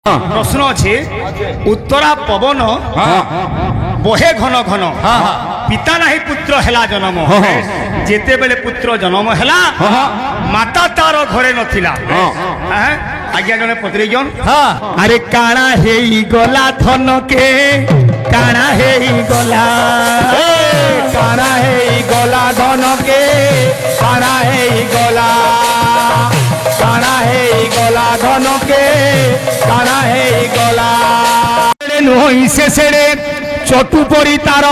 প্রশ্ন আছে উত্তরা পবন বহে ঘন ঘন পিতা নাহি পুত্র হেলা জন্ম যেতেবেলে পুত্র জন্ম হেলা মাতা তার ঘরে নথিলা আজ্ঞা জনে পত্রিজন আরে কাଣା হেই গলা ধনকে কাଣା হেই গলা কানা হেই গলা ধনকে কানা হেই গলা কানা হেই গলা ধনকে কানা হেই গলা নই শেষে চটু পরি তার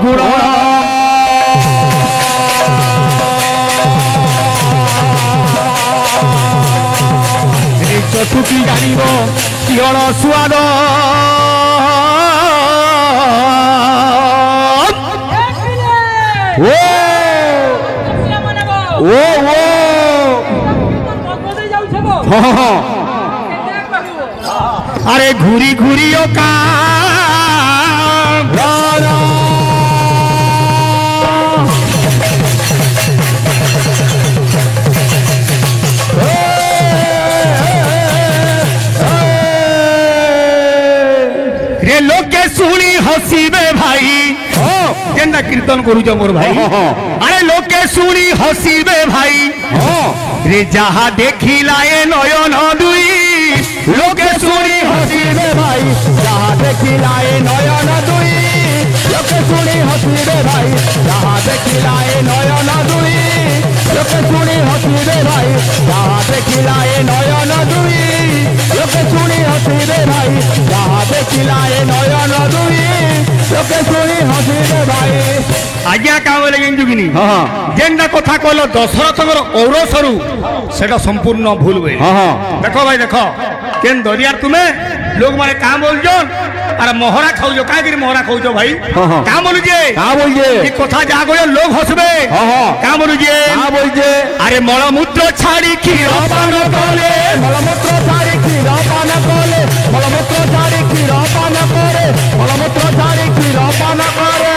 গুণ চটুটি জানিব কিয়র সুয়াদ ও ও আরে ঘুরি ঘুরি ও কা রে লোকে শুনি হসিবে ভাই কেনটা কীর্তন করুছ মোর ভাই আরে লোকে শুনি হসিবে ভাই রে যাহা দেখিলা এ নয়ন দুই লোকে শুনি হসিবে ভাই যাহা দেখিলা এ নয়ন দুই লোকে শুনি হসিবে ভাই যাহা দেখিলা এ নয়ন দুই লোকে শুনি হসিবে ভাই যাহা দেখিলা এ নয়ন দুই লোকে শুনি হসিবে ভাই যাহা দেখিলা এ নয়ন দুই লোকে শুনি হসিবে ভাই আজ্ঞা কামে জানিছু কিনি যেনটা কথা কইল দশরথর ঔরসরু সেটা সম্পূর্ণ ভুল বই দেখো ভাই দেখো কেন দরিয়ার তুমি লোক মানে কাম বলছন আর মহরা খাওছ কাইকি মহরা খাওছ ভাই কাম বলুছে এই কথা যা কইল লোক হসবে কাম বলুছে আরে মলমূত্র ছাড়ি ক্ষীর পান কলে মলমূত্র ছাড়ি ক্ষীর পান কলে মলমূত্র ছাড়ি ক্ষীর পান করে মলমূত্র ছাড়ি ক্ষীর পান করে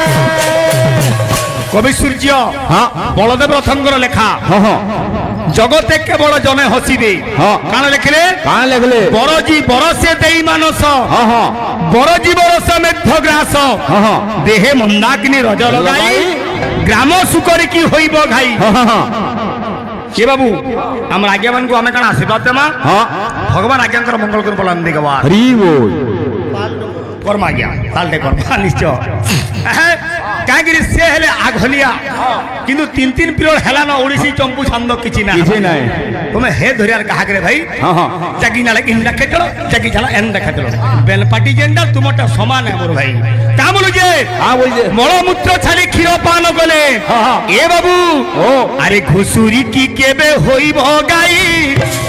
কবি সূর্য বলদেব রথঙ্কর লেখা জগতে কেবল জনে হসিবে কাণ লেখিলে বরজি বরসে দেই মানস বরজি বরস মেঘ গ্রাস দেহে মন্দাকিনী রজ লগাই গ্রাম সুকরি কি হইব ঘাই কে বাবু আমার আজ্ঞা মানকু আমি কাণ আশীর্বাদ দেমা ভগবান আজ্ঞাঙ্কর মঙ্গল করে বলান দিকে হরি বল কর্মা আজ্ঞা তালটে কর্মা নিশ্চয় কাইকি সে হেলে আঘলিয়া কিন্তু তিন তিন পিরিয়ড হেলানো ওড়িশি চম্পু ছন্দ কিছু না তুমি হে ধরিয়ার কাহাকে ভাই জাগি নালে ইন্ডা খেটল জাগি ঝালা এন্ডা খেটল বেলপাটি জেন্ডা তোমারটা সমান মোর ভাই তা বলুছে মলমূত্র ছাড়ি ক্ষীর পান গলে এ বাবু আরে ঘুষুরি কি কেবে হইব গাই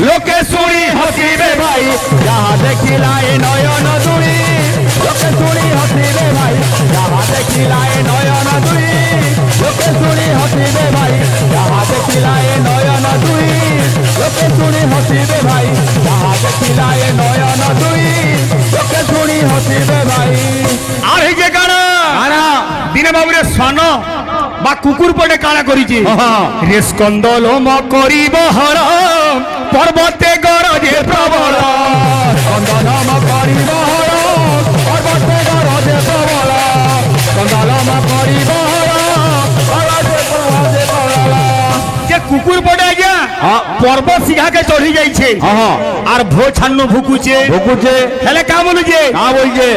লোকে শুনি হসিবে ভাই যাহা দেখিলা এ নয়ন দুই লোকে শুনি হসিবে ভাই যাহা দেখিলা এ নয়ন দুই লোকে শুনি হসিবে ভাই যাহা দেখিলা এ নয়ন দুই লোকে শুনি হসিবে ভাই যাহা দেখিলা এ নয়ন দুই লোকে শুনি হসিবে ভাই আর এই যে গানা দিনে বাবুরে স্বর্ণ বা কুকুর পড়ে কাড়া করিছে রে স্কন্দল ম করিব হর পর্বতে গরজে প্রবল স্কন্দল ম করিব হর পর্বতে গরজে প্রবল স্কন্দল ম করিব যে কুকুর পড়ে আজ্ঞা পর্বত শিখাকে চড়ি যাইছে আর ভো ছান্ন ভুকুছে হেলে কা বলুছে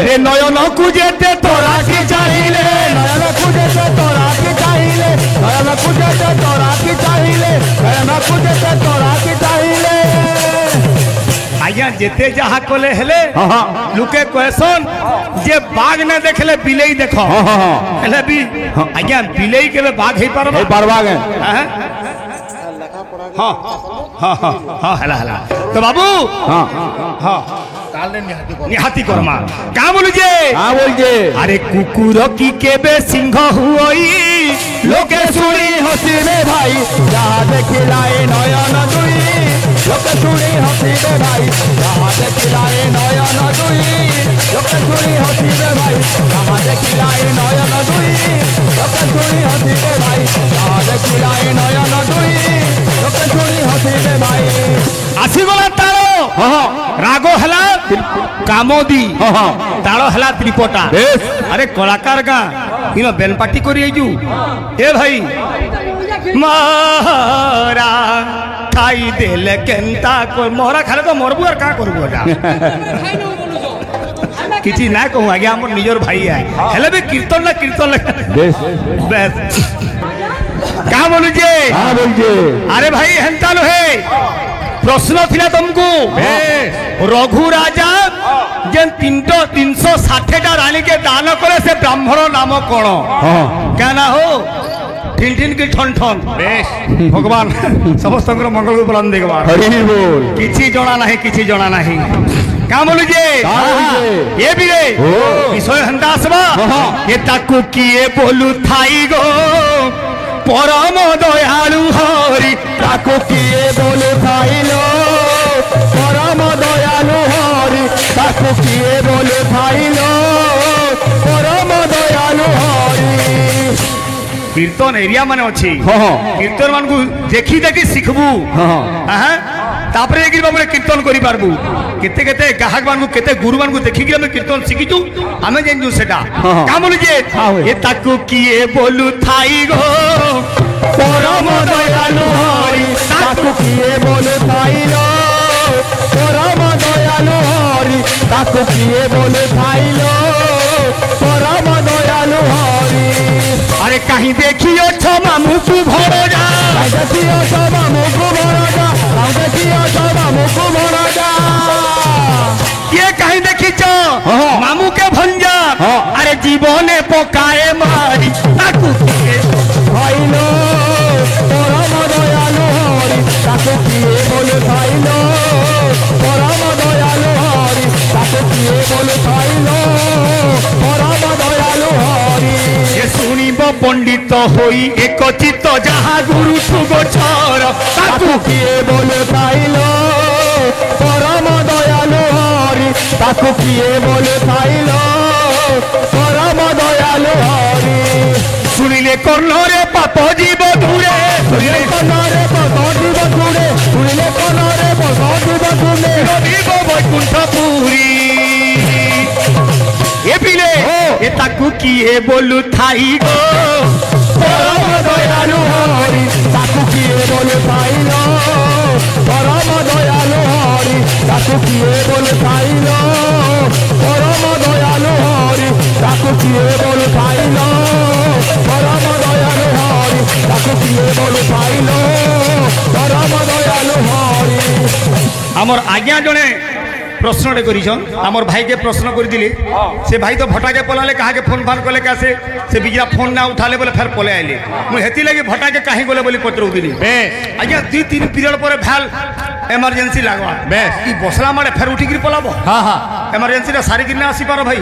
রে নয়ন কুজেতে তোরা কি চাইলে নয়ন খুঁজেছে তোরা কি চাইলে নয়ন খুঁজেছে তোরা কি চাইলে নয়ন খুঁজেছে তোরা কি চাইলে আজ্ঞা যেতে যাহা কলে হেলে লোকে কয়েসন যে বাঘ না দেখলে বিলেই দেখ হেলে আজ্ঞা বিলেই কেবে বাঘ হই পারবা হ্যাঁ হেলা হেলা তো বাবু নিহাতি কর্মা কা বলুছে আরে কুকুর কি কেবে সিংহ হুই লোকে শুনি হসিবে ভাই যাহা দেখিলা এ নয়ন দুই লোকে শুনি হসিবে ভাই যাহা দেখিলা এ নয়ন দুই লোকে শুনি হসিবে ভাই যাহা দেখিলা এ নয়ন দুই লোকে শুনি হসিবে ভাই যাহা দেখিলা এ নয়ন দুই লোকে শুনি হসিবে ভাই আসিগলা তার রাগ হেলা কামদি তাল হেলা ত্রিপটা আরে কলাকার গাঁ ইন বেলপাটি করি আইজু এ ভাই মারা খাই দেলে কেনতা মরা খালে তো মরবু আর কা করবু এটা কিছু না কহু আজ্ঞা আমার নিজের ভাই হেলে বি কীর্তন বেশ কা বলুছে আরে ভাই হেন্তা নহে প্রশ্ন ଥିଲା ତମକୁ রঘু রাজা যে 360টা রানীকে দান করে সে ব্রাহ্মণ নাম কোণ কেন হো ঠিন ঠিন কি ঠন ঠন বেশ ভগবান সমস্ত মঙ্গল বলন দেখবার কিছু জনা নাহি কিছু জনা নাহি কা বলুছে এ বিরে বিষয় হেন্তা আসবা এ তাকু কিয়ে বলু থাই গো পরম দয়ালু হরি তাকু কিয়ে বলে খাইল পরম দয়ালু হরি তাকু কিয়ে বলে খাইল পরম দয়ালু হরি কীর্তন এরিয়া মানে অছি কীর্তন মানকু দেখি দেখি শিখবু হ্যাঁ তাপরে যাই বাবুরে কীর্তন করি পারবু কেতে কেতে গাহক মানকু কেতে গুরু মানকু দেখি আমি কীর্তন শিখিছু আমি জানিছু সেটা কা বলুছে এ তাকু কিয়ে বলু থাই গো পরম দয়ালু হরি তাকু কিয়ে বলে খাইল পরম দয়ালু হরি তাকু কিয়ে বলে খাইল পরম দয়ালু হরি আরে কাহি দেখিও ছমা মুকু ভরজা দেখিও সবা মুকু ভরজা দেখিও সবা মুকু ভরজা কে কাহি দেখিছ মামুকে ভঞ্জা আরে জীবনে পকায়ে মারি তাকু কিয়ে খাইল পরম দয়ালু হরি তাকু কিয়ে বলে খাইল পরম দয়ালু হরি তাকু কিয়ে বলে খাইল পরম দয়ালু হরি এ শুনিব পণ্ডিত হই একচিত যাহা গুরু সুগোচর তাকু কিয়ে বলে খাইল পরম দয়ালু হরি তাকু কিয়ে বলে খাইল পরম দয়ালু হরি শুনিলে কর্ণরে পাপ জীব দূরে শুনিলে কনরে বসিব দূরে শুনিলে কনরে বসিব দূরে রবিব বৈকুণ্ঠ পুরী এ পিলে এ তাকু কিয়ে বলু থাই গো পরম দয়ালু হরি তাকু কিয়ে বলে খাইল পরম দয়ালু হরি তাকু কিয়ে বলে খাইল পরম দয়ালু হরি তাকু কিয়ে বলে খাইল পরম দয়ালু হরি তাকু কিয়ে বলে খাইল পরম দয়ালু হরি আমার আজ্ঞা জনে প্রশ্নটে করিছন আমার ভাইকে প্রশ্ন করে দিলে সে ভাই তো ভটাকে পলালে কাহাকে ফোন ফান কলে কাছে সে বিজরা ফোন না উঠালে বলে ফের পলে আইলে মুই হেতি লাগি ভটাকে কাহি গলে বলি পত্র উদিলি আজ্ঞা 2-3 পিরিয়ড পরে ভ্যাল এমার্জেন্সি লাগবা বেশ ই বসলা মারে ফের উঠিকি পলাবো এমার্জেন্সিটা সারিকি না আসি পারো ভাই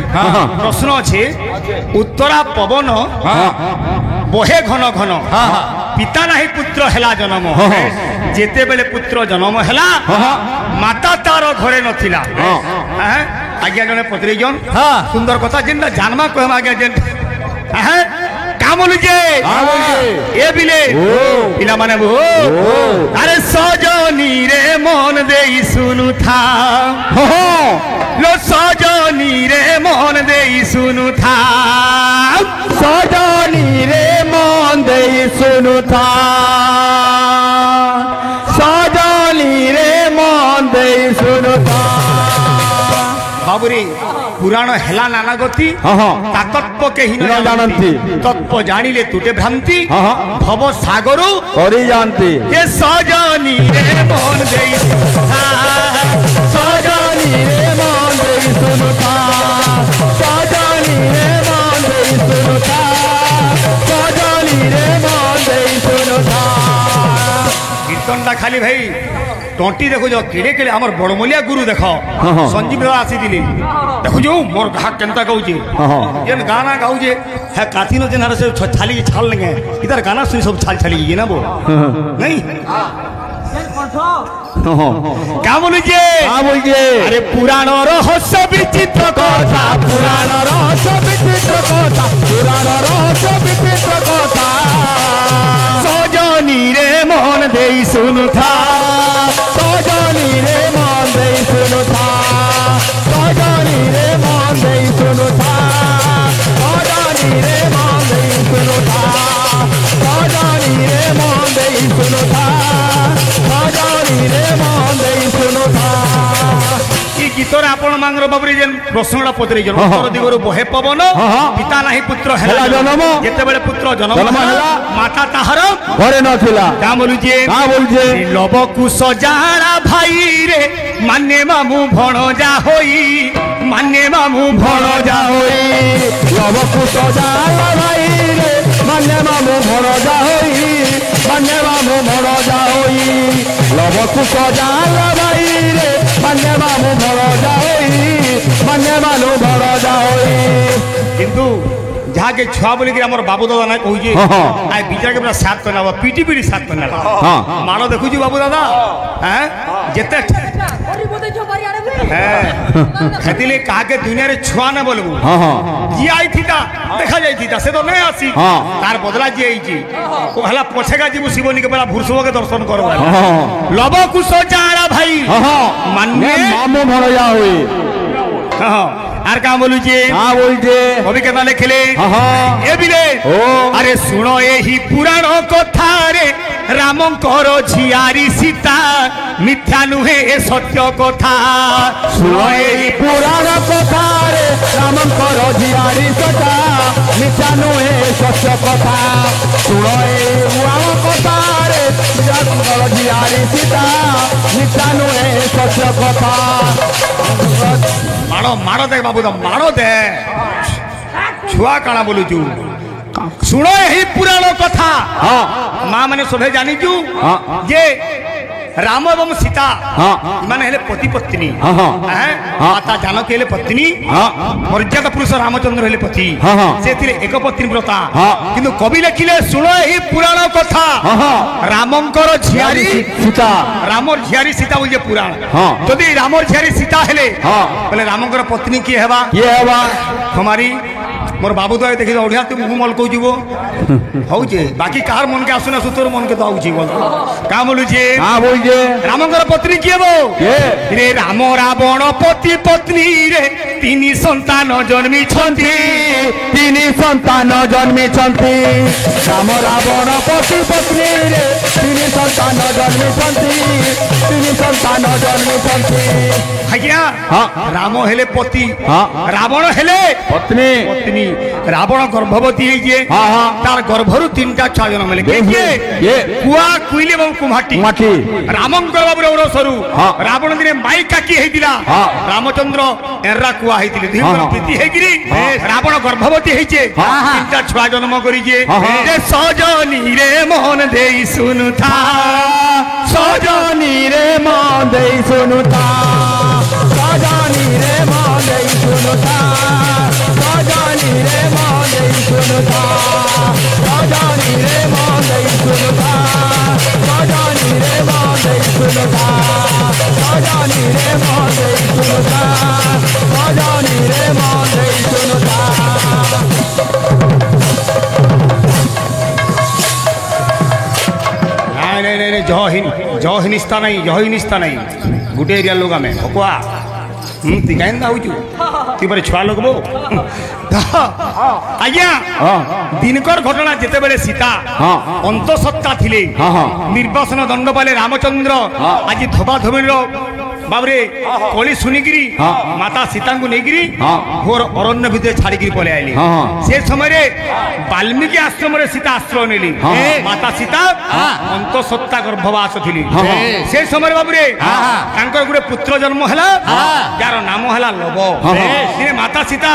প্রশ্ন আছে উত্তরা পবন বহে ঘন ঘন পিতা নাহি পুত্র হেলা জন্ম যেতেবেলে পুত্র জন্ম হেলা মাতা তার ঘরে নথিলা আজ্ঞা জনে পত্রিজন সুন্দর কথা যেটা জানমা কহম আজ্ঞা যেন কা বলুছে এ বিলে পিলা মানে আরে সজনী রে মন দেই শুনু থা লো সজনী রে মন দেই শুনু থা সজনী রে মন দেই শুনু থা সজনী রে মন দেই শুনু থা বাবুরে পুরাণ হেলা নানা গতি তাতত্ব কেহি ন জানন্তি তত্ত্ব জানিলে তুটে ভ্রান্তি ভব সাগর করি জানতি এ সজনী রে মন দেই সজনী রে মন দেই শুনু থা সজনী রে মন দেই শুনু থা সজনী রে মন দেই শুনু থা কীর্তনটা খালি ভাই টন্টি দেখুছ কেড়ে কেড়ে আমার বড়মলিয়া গুরু দেখ সঞ্জীব দাদা আসিলি দেখুছ মোর ঘাট কেনতা গাউছে যেন গানা গাউছে হ্যাঁ কাথিনো যেন সে ছালি ছাল লেগে ইতার গানা শুনি সব ছাল ছালি গিয়ে নেবো নাই কা বলুছে আরে পুরাণ রহস্য বিচিত্র কথা পুরাণ রহস্য বিচিত্র কথা পুরাণ রহস্য বিচিত্র কথা সজনী রে মন দেই শুনু থা সজনী রে মন দেই শুনু থা গীতরে আপন মাঙ্গর বাবুরি যেন প্রশ্নটা পচরি জন উত্তর দিগরু বহে পবন পিতা নাহি পুত্র হেলা জন্ম যেতেবেলে পুত্র জন্ম হেলা মাতা তাহার ঘরে নথিলা তা বলুছে লবকুশ জাড়া ভাই রে মানে মামু ভণজা হই মানে মামু ভণজা হই লবকুশ জাড়া ভাই রে মানে মামু ভণজা হই মানে মামু ভণজা হই লবকুশ জাড়া ভাই রে মানে মামু ভণজা হই মানে মামু ভণজা হই কিন্তু যাকে ছুয়া বলি আমার বাবু দাদা না কইছে আই বিচারকে পুরা সাত করে নেব পিটি পিটি সাত করে নেব মানো দেখুছি বাবু দাদা হ্যাঁ যেতে হ্যাঁ সেদিলে কাকে দুনিয়ারে ছুয়া না বলবো জি আইথিতা দেখা যাইথিতা সে তো নাই আসি তার বদলা যে আইছি ও হেলা পছেগা ଯିବୁ শিবনীকে বেলা ভূষবকে দর্শন করব লবকুশ জাড়া ভাই মানে মামু ভণজা হই আর কা বলুছে কবি কেতা লেখিলে এবিলে আরে শুণ এই পুরাণ কথা রে রামঙ্কর ঝিয়ারি সীতা মিথ্যা নুহে এ সত্য কথা শুণ এই পুরাণ কথা রে রামঙ্কর ঝিয়ারি সীতা মিথ্যা নুহে সত্য কথা শুণ এই পুরাণ কথা রে রামঙ্কর ঝিয়ারি সীতা মিথ্যা নুহে সত্য কথা মাড় মাড় দেখ বাবু দা মাড় দে ছুয়া কাଣା বলুছু শুণ এই পুরাণ কথা মা মানে সবে জানিছু যে রাম এবং সীতা মানে হেলে পতি পত্নী মাতা জানকী হেলে পত্নী মর্যাদা পুরুষ রামচন্দ্র হেলে পতি সেতিরে এক পত্নী ব্রতা কিন্তু কবি লেখিলে শুণ এই পুরাণ কথা রামঙ্কর ঝিয়ারি সীতা রামর ঝিয়ারি সীতা বলছে পুরাণ যদি রামর ঝিয়ারি সীতা হেলে বলে রামঙ্কর পত্নী কি হেবা তোমারি মোর বাবু তো দেখি ওড়িয়া তুই মুহ মল কৌছিব হচ্ছে বাকি কার মনকে আসুন আসু তোর মনকে তো আউছি বল কা বলুছে রামঙ্কর পত্নী কি হব রে রাম রাবণ পতি পত্নী রে তিনি সন্তান জন্মিছন্তি রাম রাবণ পতি পত্নী রে তিনি সন্তান জন্মিছন্তি আজ্ঞা রাম হেলে পতি রাবণ হেলে পত্নী পত্নী রাবণ গর্ভবতী হয়েছে তার গর্ভরু তিনটা ছুয়া জন্ম হলে কুয়া কুইলি এবং কুমাটি রামঙ্কর বাবুর ওর সরু রাবণ দিনে মাই কাকি হয়েছিলা রামচন্দ্র এরা কুয়া হয়েছিল দুই প্রীতি হয়েকি রাবণ গর্ভবতী হয়েছে তিনটা ছুয়া জন্ম করেছে সজনী রে মন দেই শুনুথা সজনী রে মন দেই শুনুথা সজনী রে মন দেই শুনুথা সজনী রে মন দেই শুনুথা সজনী রে মন দেই শুনুথা সজনী রে মন দেই শুনুথা সজনী রে মন দেই শুনুথা সজনী রে মন দেই শুনুথা जह निस्ता नहीं गोटे एरिया लोग आम भकुआ तुई कहीं आउचु तुई पर छुआ लोग बो आज्ञा दिनकर घटना जिते बेले सीता अंतसत्ता थिले निर्वासन दंड पाले रामचंद्र आज धोबा धोबीर बाबरे कली शुनिकी माता सीता को लेकिरी घोर अरण्य भितर छाड़ी पलि आईली से समय वाल्मीकि आश्रम सीता आश्रय नेली माता सीता अंतसत्ता गर्भवास थी से समय बाबूरे गोटे पुत्र जन्म है जार नाम है लव दिने माता सीता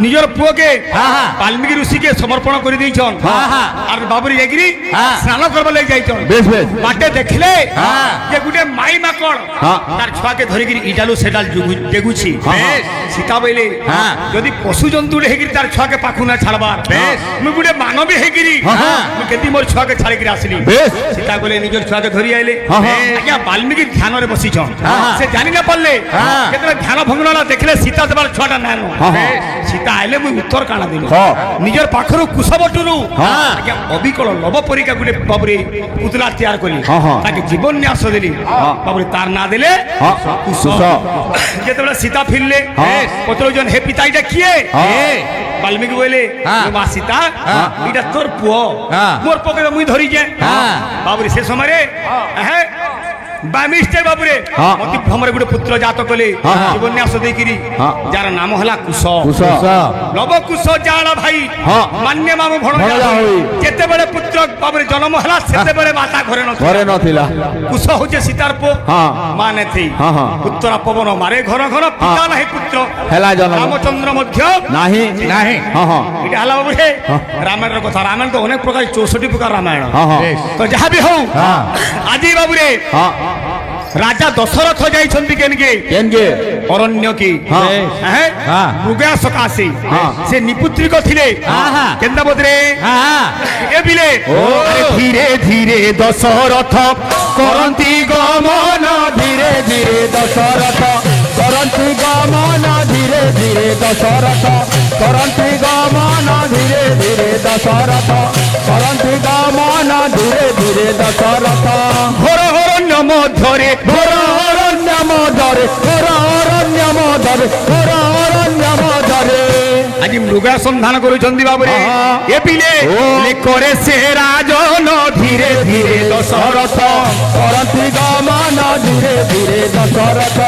निजर पुओ के वाल्मीकि ऋषि के समर्पण कर देछन और बाबूरी जागिरी स्नान करबा ले जाइछन बाटे देखले जे गुटे माई माकड़ तार छुआ के धरि गिरी इडालु सेडाल देगुछि सीता बोले यदि पशु जंतु हेगिरी तार छुआ के पाखु ना छाड़बार मु गुटे मानवी हेगिरी मु केति मोर छुआ के छाड़ी गिरी आसली सीता बोले निजर छुआ के धरि आइले आज्ञा वाल्मीकि ध्यान रे बसिछन से जानि ना पड़ले केतरे ध्यान भंगना देखले सीता देबार छुआटा नानो सीता आइले मु उत्तर काना देली निजर पाखरु कुशबटुरु आज्ञा अबिकल लव परिका गुटे बाबरे पुतला तैयार कली ताके जीवन न्यास देली बाबरे तार ना देले कुश जेतबेला सीता फिरले पत्र जन हे पिता इटा किए वाल्मीकि बोले मा सीता इटा तोर पुओ मोर पके मुई धरि जे बाबरे से समय रे বাই মিস্টেক বাবুরে হ্যাঁ। অতি ভ্রমরে গোটে পুত্র জাত কলে হ্যাঁ, হ্যাঁ। জীবন্যাস ଦେଇକିରି হ্যাঁ। যার নাম হলা কুশ কুশ লবকুশ জাল ভাই হ্যাঁ। মান্য মামু ভଣଜା ভଣজা ହୋଇ। যেତେବେଳେ পুত্র বাবুরে জন্ম হলা সেতেବେଳେ মাতা ঘরে নথিলা ঘরে নথিলা কুশ হচ্ছে সীতার পো হ্যাঁ। মা নেথি হ্যাঁ, হ্যাঁ। উত্তরা পবন মারে ঘর ঘর পিতা নাহি পুত্র ହେଲା ଜନ୍ମ রামচন্দ্র মধ্য ନାହିଁ ନାହିଁ ହଁ ହଁ এটা হলা বাবুরে রামায়ণের কথা রামায়ণ তো অনেক প্রকার 64 প্রকার রামায়ণ ହଁ ହଁ তো যাহা বি হও হ্যাঁ। আজি বাবুরে ହଁ রাজা দশরথ যাইছন্তি কেনকে କେନକେ অরণ্য কি হ্যাঁ। হ্যাঁ হ্যাঁ। মৃগা সকাশে হ্যাঁ। সে নিপুত্রিক ଥିଲେ হ্যাঁ। কেন্দা বদরে এ বিলে ও। আরে ধীরে ধীরে দশরথ କରନ୍ତି ଗମନ ଧୀରେ ଧୀରେ ଦଶରଥ କରନ୍ତି ଗମନ ଧୀରେ ଧୀରେ ଦଶରଥ କରନ୍ତି ଗମନ ଧୀରେ ଧୀରେ ଦଶରଥ କରନ୍ତି ଗମନ ଧୀରେ ଧୀରେ ଦଶରଥ ঘোর অরণ্য মধ্যরে ଘୋର ଅରଣ୍ୟ ମଧ୍ୟରେ ଘୋର ଅରଣ୍ୟ ମଧ୍ୟରେ ଘୋର ଅରଣ୍ୟ ମଧ୍ୟରେ আজি মৃগা সন্ধান করুছন্তি বাবুরে হ্যাঁ। এ বিলে ও। করে সে রাজন ধীরে ধীরে দশরথ କରନ୍ତି ଗମନ ଧୀରେ ଧୀରେ ଦଶରଥ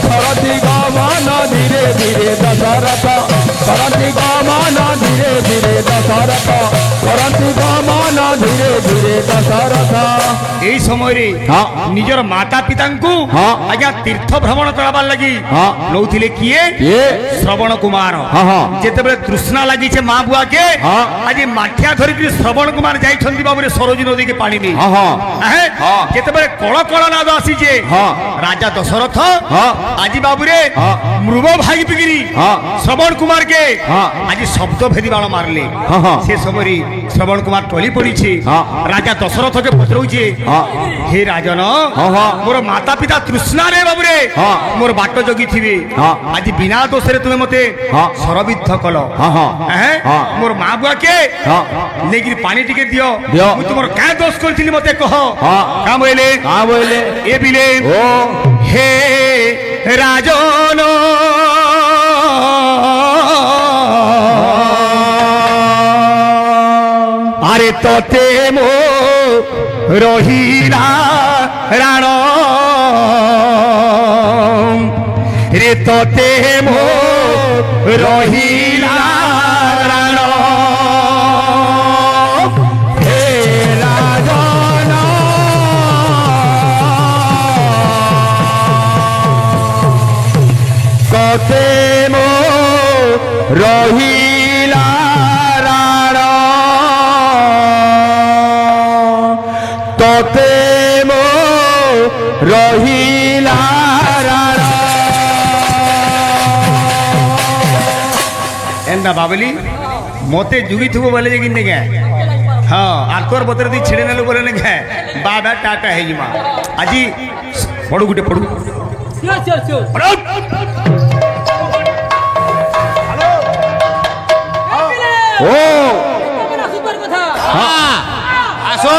କରନ୍ତି ଗମନ ଧୀରେ ଧୀରେ ଦଶରଥ କରନ୍ତି ଗମନ ଧୀରେ ଧୀରେ ଦଶରଥ କରନ୍ତି ଗମନ ଧୀରେ ଧୀରେ ଦଶରଥ এই সময়ে হ্যাঁ। নিজের মাতা পিতাঙ্কু হ্যাঁ। আজ্ঞা তীর্থ ভ্রমণ করাবার লাগি হ্যাঁ। নৌথিলে কিয়ে ইয়ে শ্রবণ কুমার হ্যাঁ, হ্যাঁ। যেতেবেলে তৃষ্ণা লাগিছে মা বুয়াকে হ্যাঁ। আজি মাঠিয়া ধরিকি শ্রবণ কুমার যাইছন্তি বাবুরে সরোজি নদীকে পানি নেই ହଁ ହଁ হ্যাঁ হ্যাঁ। যেতেবেলে কল কল নাদ আসিছে হ্যাঁ। রাজা দশরথ হ্যাঁ। আজি বাবুরে হ্যাঁ। মৃগ ভাগিপিগিরি হ্যাঁ। শ্রবণ কুমারকে হ্যাঁ। আজি শব্দ ভেদি বাণ মারলে হ্যাঁ, হ্যাঁ। সে সময় শ্রবণ কুমার টলি পড়িছে হ্যাঁ। রাজা দশরথকে পচরুছে হ্যাঁ। হে রাজন হ্যাঁ, হ্যাঁ। মোর মাতা পিতা তৃষ্ণা রে বাবুরে হ্যাঁ। মোর বাট জগি থিবে হ্যাঁ। আজি বিনা দোষরে তুমি মতে হ্যাঁ। সরবিদ্ধ কল হ্যাঁ, হ্যাঁ। হ্যাঁ হ্যাঁ। মোর মা বুয়াকে হ্যাঁ। নেগিরি পানি টিকে দিও দিও। মু তোমার কা দোষ করিছিলি মতে কহ হ্যাঁ। কা বইলে କାଁ ବୋଇଲେ এ বিলে ଓ হে রাজন আরে ততে মো রহিলা রাণ রে ততে মো রহিলা রাণ হে রাজন ତତେ ମୋ ରହିଲା ରାଣ ତତେ ମୋ ରହିଲା ରାଣ এন্দা বাবলি মতে যুগি থুব বলে যে কিনে গে হ্যাঁ আর তোর বতরে তুই ছেড়ে নেলু বলে গে বাবা টাটা হয়ে যাবা আজি পড়ু গুটে পড়ু পড়ু। ও আসো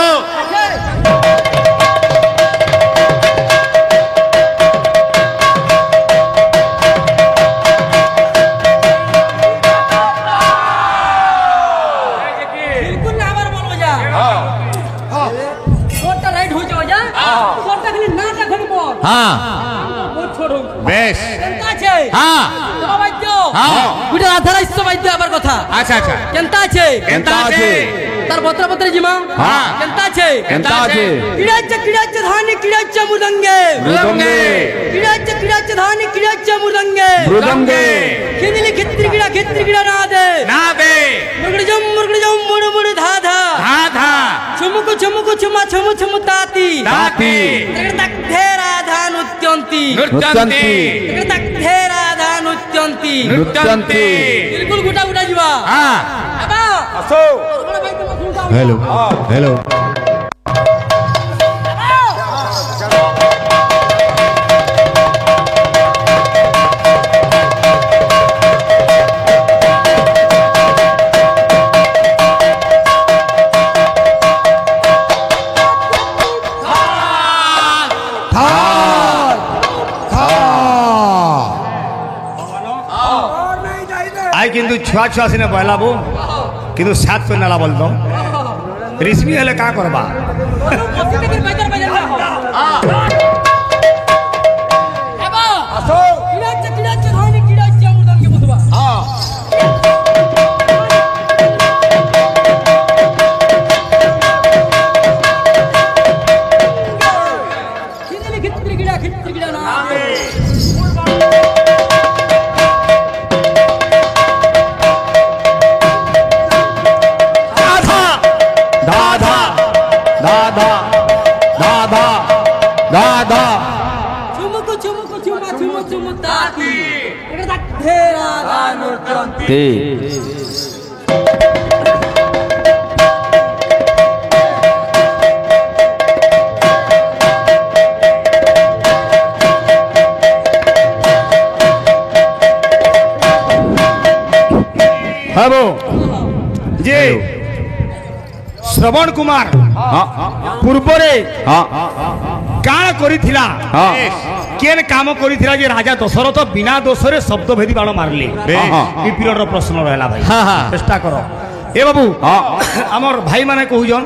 बिल्कुल ना आবার বলবো যা তোরটা রাইট হয়ে যাও যা তোরটা খালি নাটা খালি বল হ্যাঁ বহুত ছোট বেশ কেনতা আছে হ্যাঁ তোমার বাদ্য হ্যাঁ। গুটা আধারা ইচ্ছা বাদ্য আবার কথা আচ্ছা আচ্ছা কেনতা আছে কেনতা আছে তার পত্র পত্র জিমা হ্যাঁ। কেনতা আছে কেনতা আছে কিড়াচ্ছে ধানি কিড়াচ্ছে মৃদঙ্গে মৃদঙ্গে কিড়াচ্ছে ধানি কিড়াচ্ছে মৃদঙ্গে মৃদঙ্গে খিদিলি খিত্রি কিড়া না দে না দে মুরগড়জম মুড় মুড় ধা ধা ধা ধা ছুমুকু ছুমা ছুমু ছুমু তাতি তাতি তগ্ধে রাধা নৃত্যন্তি নৃত্যন্তি তগ্ধে রাধা নৃত্যন্তি নৃত্যন্তি বিলকুল গোটা গোটা ଯିବା হ্যাঁ আবা আসো বড় ভাই তোমার শুনতা হ্যালো হ্যালো আই কিন্তু ছুয়া ছুয়া সিনে বহলাবো কিন্তু সাত করে নেলা বলতো রেশমি হলে কা করবা বসিতে কি বাজার বাজার না আসো কিড়াচ্ছে হয়নি কিড়াচ্ছে অমৃতমকে বুঝবা হ্যাঁ খিত্রি কিড়া না দাদা দাদা দাদা দাদা চুমুকু চুমু তাকি এটা তাক হে রাধা নৃত্যন্তি তে হ্যাঁ যে শ্রবণ কুমার হ্যাঁ পূর্বরে হ্যাঁ কাণ করিছিলা হ্যাঁ কেন কাম করিছিলা যে রাজা দশরথ বিনা দোষরে শব্দভেদী বাণ মারলে এই পিরিয়ডর প্রশ্ন রহলা ভাই চেষ্টা কর এ বাবু আমার ভাই মানে কহুজন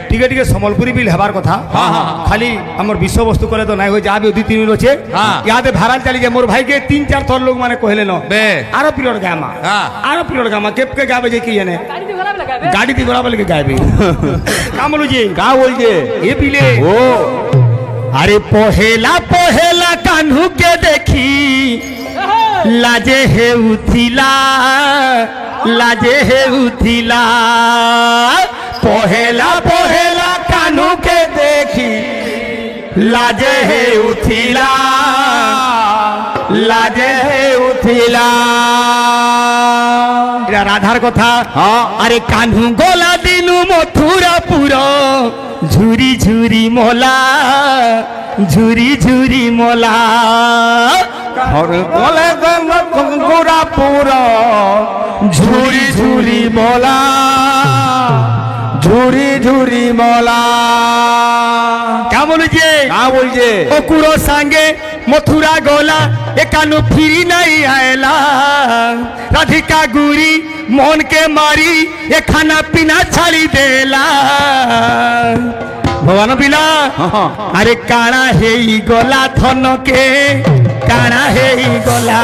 টিকে টিকে সম্বলপুরি বিল হেবার কথা খালি আমার বিষয়বস্তু কলে তো নাই হয়ে যাবে দুই তিন আছে ইয়াদে ভাড়া চালি যে মোর ভাইকে তিন চার থর লোক মানে কহিলে ন আরো পিরিয়ড গামা আরো পিরিয়ড গামা কেপকে গাবে যে কি জানে গাড়ি দিয়ে ঘোরাবে লাগাবে গাড়ি দিয়ে ঘোরা বলে গাইবে কাম বলু যে কা বলছে এ পিলে ও আরে পহেলা পহেলা কাन्हू के देखी लाजे हे उथिला पहेला पहेला कान्हू के देखी लाजे हे उथिला এটা রাধার কথা আরে কাन्हू গোলা দিনু মথুরাপুর ঝুরি ঝুরি মোলা বলে গোরাপুর ঝুরি ঝুরি মোলা কেমন যে কা বলছে অকুরো সঙ্গে মথুরা গোলা একানু ফিরি নাই আয়লা রাধিকা গুরি मोहन के मारी ये खाना पीना छाड़ी देला भवन बिना अरे काना हे गोला थन के काना हे गोला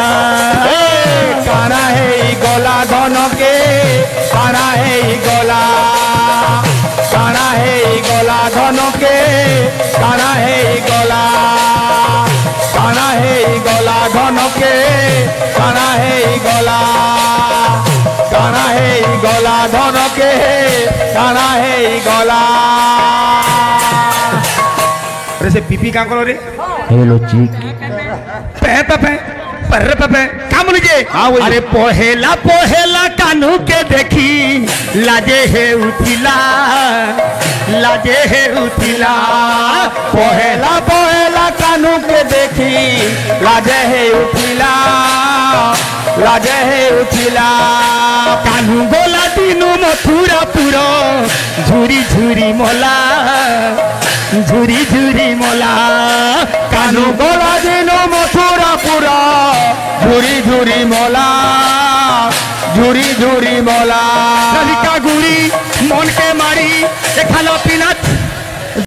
কানা হে গলা ধনকে কানা হে গলা কানা হে গলা ধনকে কানা হে গলা কানা হে গলা ধনকে কানা হে গলা কানা হে গলা ধনকে কানা হে গলা अरे से पीपी का करो रे हेलो चिक पे पे पे पर पे पे काम लीजिए अरे पहेला पहेला कान्हू के देखी लाजे हे उठिला पहेला पहेला कानू के देखी लाजे हे उठिला कान्हू गोला दिनु मथुरापुर झुरी झुरी मोला कानू गोला दिनो मथुरापुर झुरी झुरी मोला राधिका गुरी मन के मारी खाना पीना